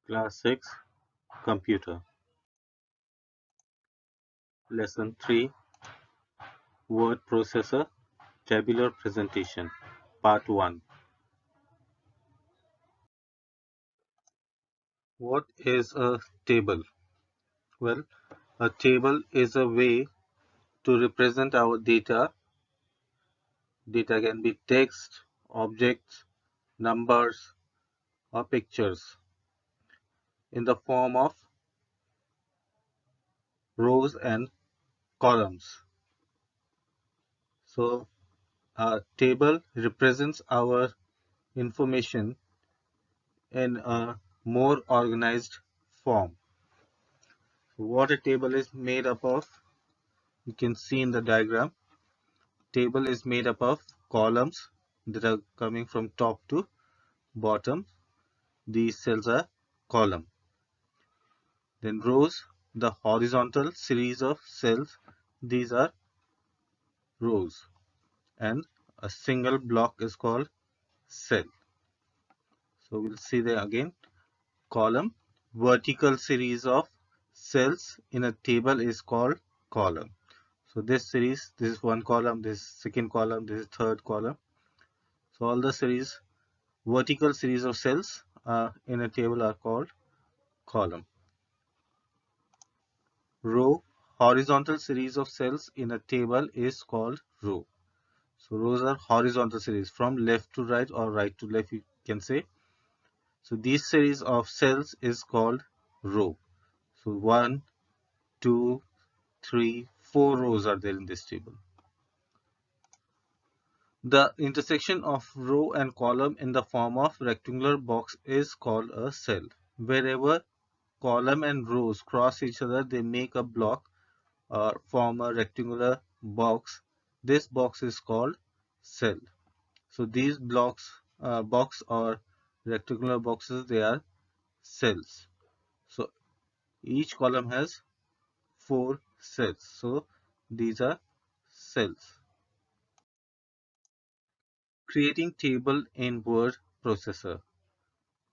Class 6 Computer Lesson 3 Word Processor Tabular Presentation Part 1. What is a table? Well, a table is a way to represent our data. Data can be text, objects, numbers, or pictures in the form of rows and columns. So, a table represents our information in a more organized form. What a table is made up of, you can see in the diagram. Table is made up of columns that are coming from top to bottom. These cells are column. Then rows, the horizontal series of cells, these are rows. And a single block is called cell. So we'll see there again. Column, vertical series of cells in a table is called column. So this series, this is one column, this is second column, this is third column. So all the series, vertical series of cells in a table are called column. Row, horizontal series of cells in a table is called row. So rows are horizontal series from left to right or right to left, you can say. So these series of cells is called row. So 1, 2, 3, 4 rows are there in this table. The intersection of row and column in the form of rectangular box is called a cell. Wherever column and rows cross each other, they make a block or form a rectangular box. This box is called cell. So these box or rectangular boxes, they are cells. So each column has 4 cells. So these are cells. Creating table in word processor.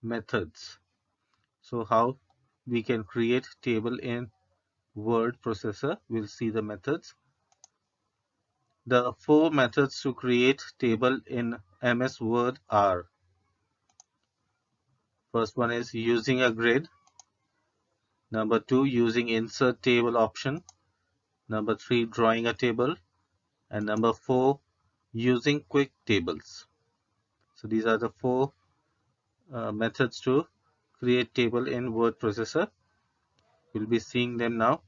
Methods. So how we can create table in word processor. We'll see the methods. The 4 methods to create table in MS Word are: first one is using a grid, number 2 using insert table option, number 3 drawing a table, and number 4 using quick tables. So these are the 4 methods to create table in word processor. We'll be seeing them now.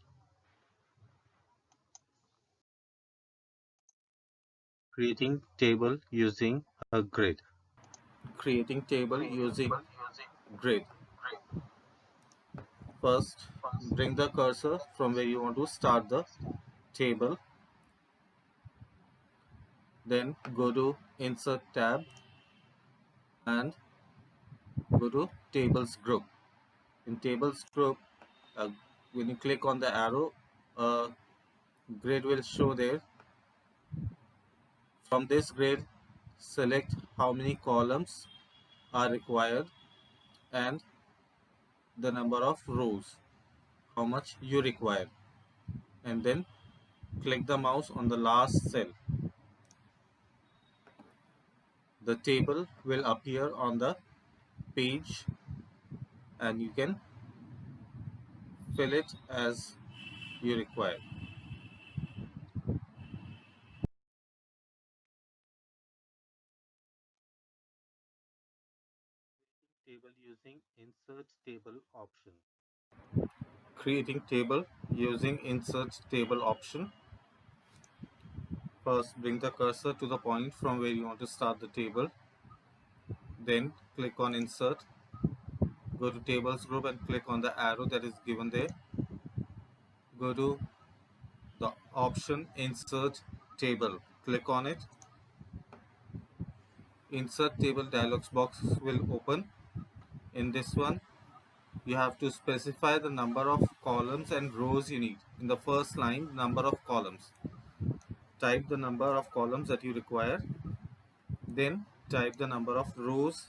Creating table using a grid. Creating table using grid. First, bring the cursor from where you want to start the table. Then go to Insert tab and go to Tables group. In Tables group, when you click on the arrow, a grid will show there. From this grid, select how many columns are required and the number of rows, how much you require, and then click the mouse on the last cell. The table will appear on the page and you can fill it as you require. Table using insert table option. Creating table using insert table option. First, bring the cursor to the point from where you want to start the table. Then click on insert. Go to tables group and click on the arrow that is given there. Go to the option insert table. Click on it. Insert table dialog box will open. In this one, you have to specify the number of columns and rows you need. In the first line, number of columns. Type the number of columns that you require. Then type the number of rows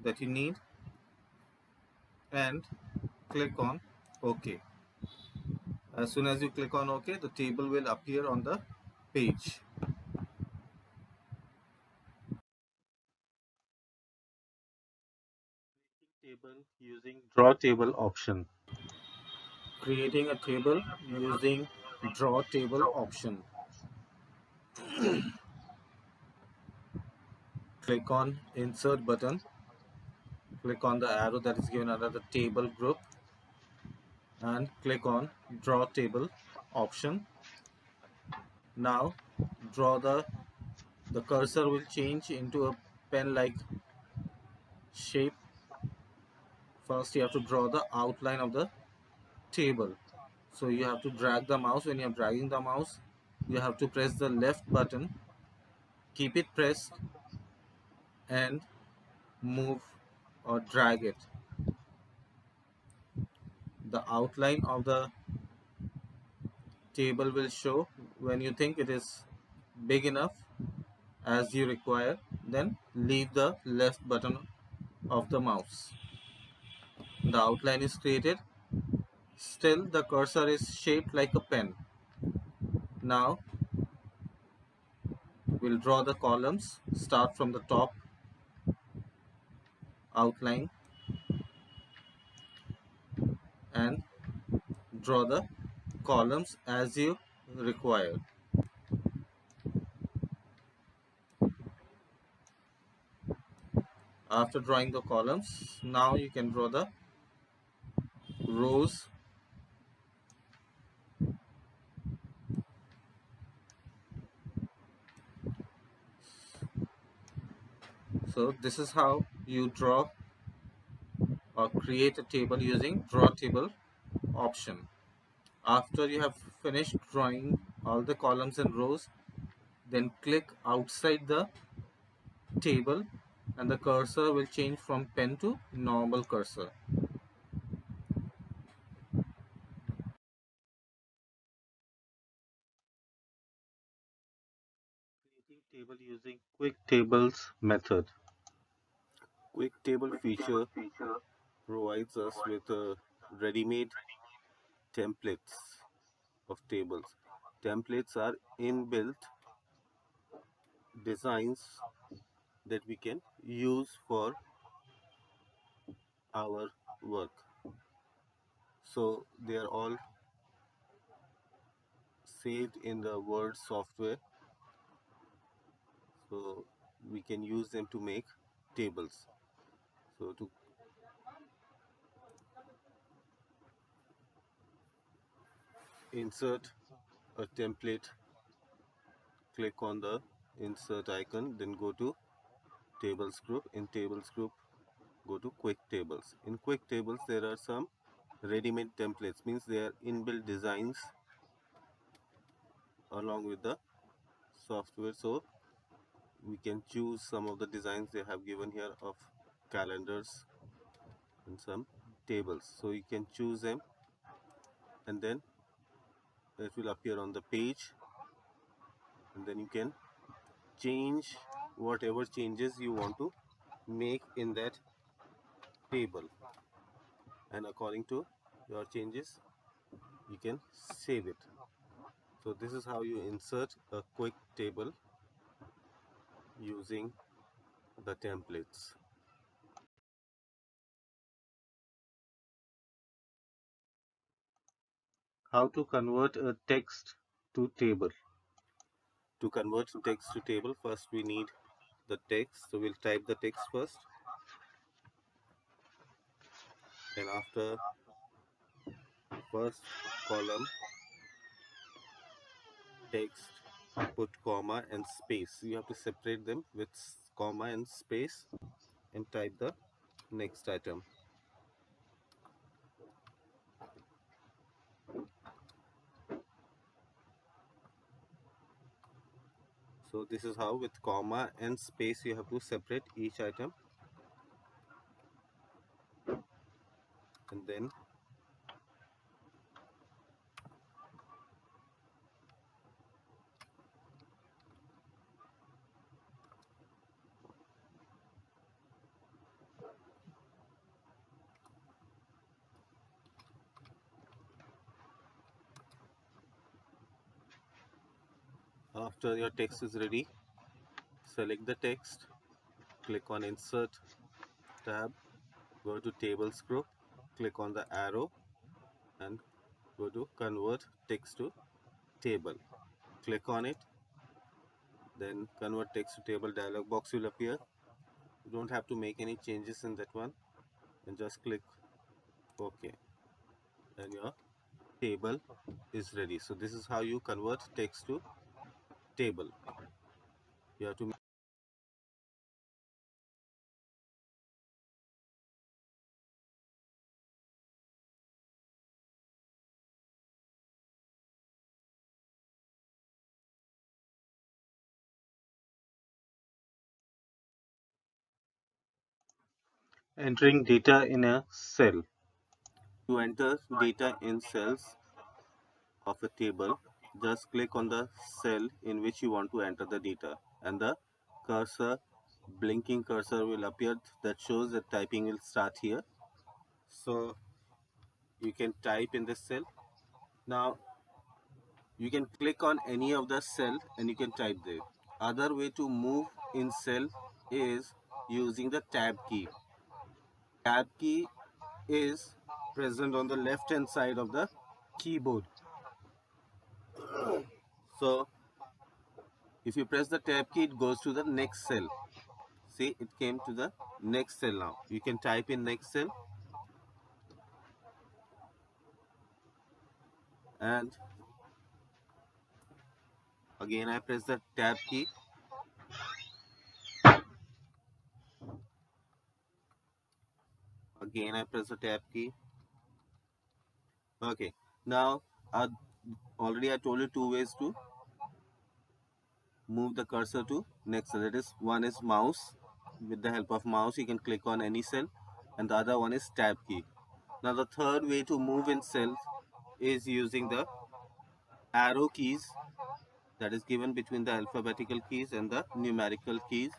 that you need. and click on OK. As soon as you click on OK, the table will appear on the page. Table using draw table option. Creating a table using draw table option. Click on insert button. Click on the arrow that is given under the table group and click on draw table option. Now draw the cursor will change into a pen like shape. First you have to draw the outline of the table. So you have to drag the mouse. When you are dragging the mouse, you have to press the left button, keep it pressed and move or drag it. The outline of the table will show. When you think it is big enough as you require, then leave the left button of the mouse. The outline is created. Still the cursor is shaped like a pen. Now we'll draw the columns. Start from the top outline and draw the columns as you require. After drawing the columns, now you can draw the rows. So this is how you draw or create a table using draw table option. After you have finished drawing all the columns and rows, then click outside the table and the cursor will change from pen to normal cursor. Creating table using quick tables method. Quick table feature provides us with ready-made templates of tables. Templates are inbuilt designs that we can use for our work. So they are all saved in the Word software. So we can use them to make tables. So to insert a template, click on the insert icon, then go to tables group. In tables group, go to quick tables. In quick tables, there are some ready-made templates, means they are inbuilt designs along with the software. So we can choose some of the designs they have given here of calendars and some tables. So you can choose them and then it will appear on the page, and then you can change whatever changes you want to make in that table, and according to your changes you can save it. So this is how you insert a quick table using the templates. How to convert a text to table. To convert text to table, first we need the text. So we'll type the text first, and after first column text, put comma and space. You have to separate them with comma and space and type the next item. So this is how with comma and space you have to separate each item, and then After your text is ready, select the text, click on Insert tab, go to Tables group, click on the arrow and go to Convert Text to Table. Click on it, then Convert Text to Table dialog box will appear. You don't have to make any changes in that one, and just click OK, and your table is ready. So this is how you convert text to table. You have to entering data in a cell. To enter data in cells of a table, just click on the cell in which you want to enter the data, and the blinking cursor will appear that shows that typing will start here. So you can type in this cell. Now you can click on any of the cell and you can type there. Other way to move in cell is using the tab key. Tab key is present on the left hand side of the keyboard. So if you press the tab key, it goes to the next cell. See, it came to the next cell now. You can type in next cell, and again I press the tab key. Again I press the tab key. Okay, now already I told you two ways to move the cursor to next cell. That is, one is mouse. With the help of mouse you can click on any cell, and the other one is tab key. Now the third way to move in cells is using the arrow keys, that is given between the alphabetical keys and the numerical keys.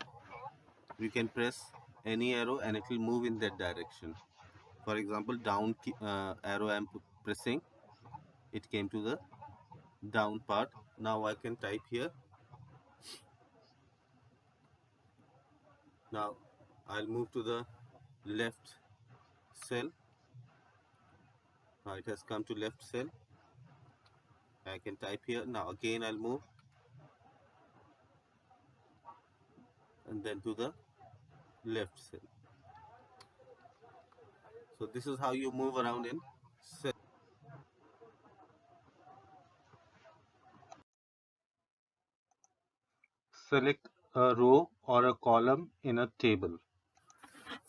You can press any arrow and it will move in that direction. For example, down arrow I am pressing, it came to the down part. Now I can type here. Now I'll move to the left cell. Now it has come to left cell. I can type here. Now again I'll move, and then to the left cell. So this is how you move around in cell. Select a row or a column in a table.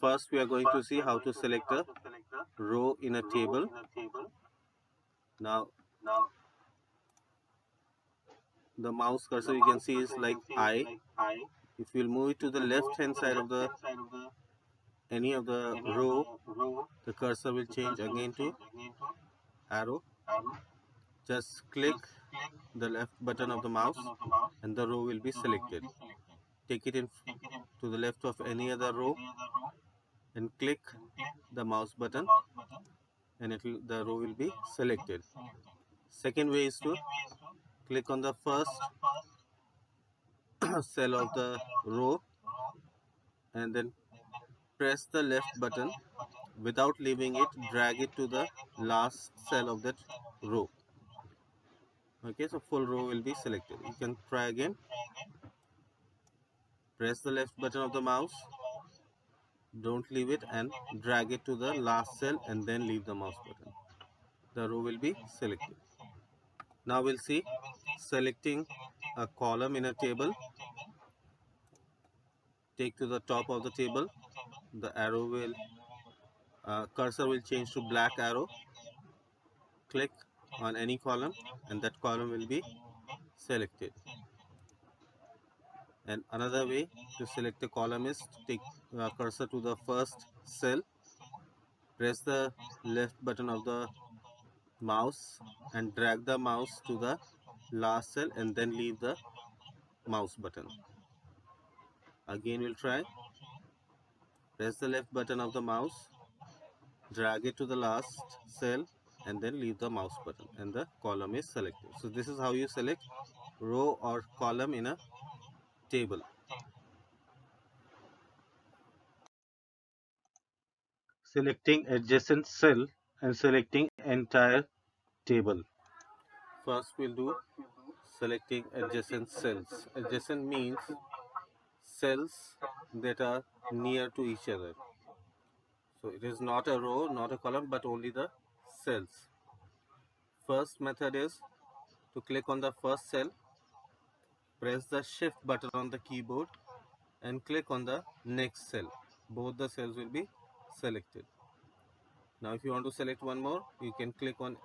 First we are going to see how to select a row in a table. Now the mouse cursor you can see is like I. If you'll move it to the left hand side of the any of the row, the cursor will change again to arrow. Just click the left button of the mouse and the row will be selected. Take it in to the left of any other row and click the mouse button, and the row will be selected. Second way is to click on the first cell of the row and then press the left button. Without leaving it, drag it to the last cell of that row. Okay, so full row will be selected. You can try again. Press the left button of the mouse, don't leave it, and drag it to the last cell and then leave the mouse button. The row will be selected. Now we'll see selecting a column in a table. Take to the top of the table. The arrow will cursor will change to black arrow. Click on any column and that column will be selected. And another way to select a column is to take cursor to the first cell, press the left button of the mouse and drag the mouse to the last cell and then leave the mouse button. Again we'll try. Press the left button of the mouse, drag it to the last cell and then leave the mouse button, and the column is selected. So this is how you select row or column in a table. Selecting adjacent cell and selecting entire table. First we'll do selecting adjacent cells. Adjacent means cells that are near to each other. So it is not a row, not a column, but only the cells. First method is to click on the first cell, press the shift button on the keyboard and click on the next cell. Both the cells will be selected. Now if you want to select one more, you can click on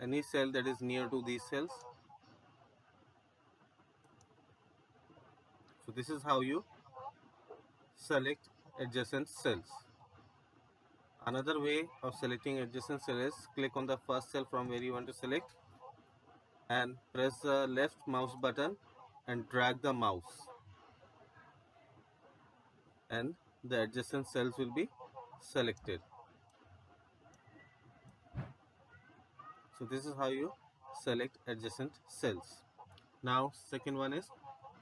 any cell that is near to these cells. So this is how you select adjacent cells. Another way of selecting adjacent cell is click on the first cell from where you want to select and press the left mouse button and drag the mouse, and the adjacent cells will be selected. So this is how you select adjacent cells. Now second one is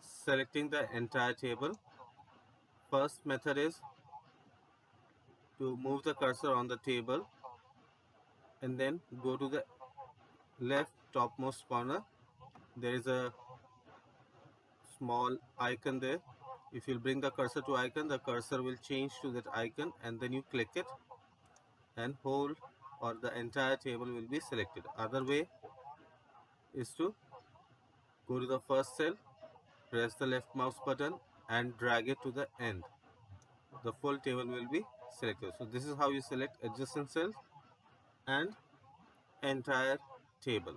selecting the entire table. First method is to move the cursor on the table and then go to the left topmost corner. There is a small icon there. If you bring the cursor to icon, the cursor will change to that icon and then you click it and whole or the entire table will be selected. Other way is to go to the first cell, press the left mouse button and drag it to the end. The full table will be selected. So this is how you select adjacent cells and entire table.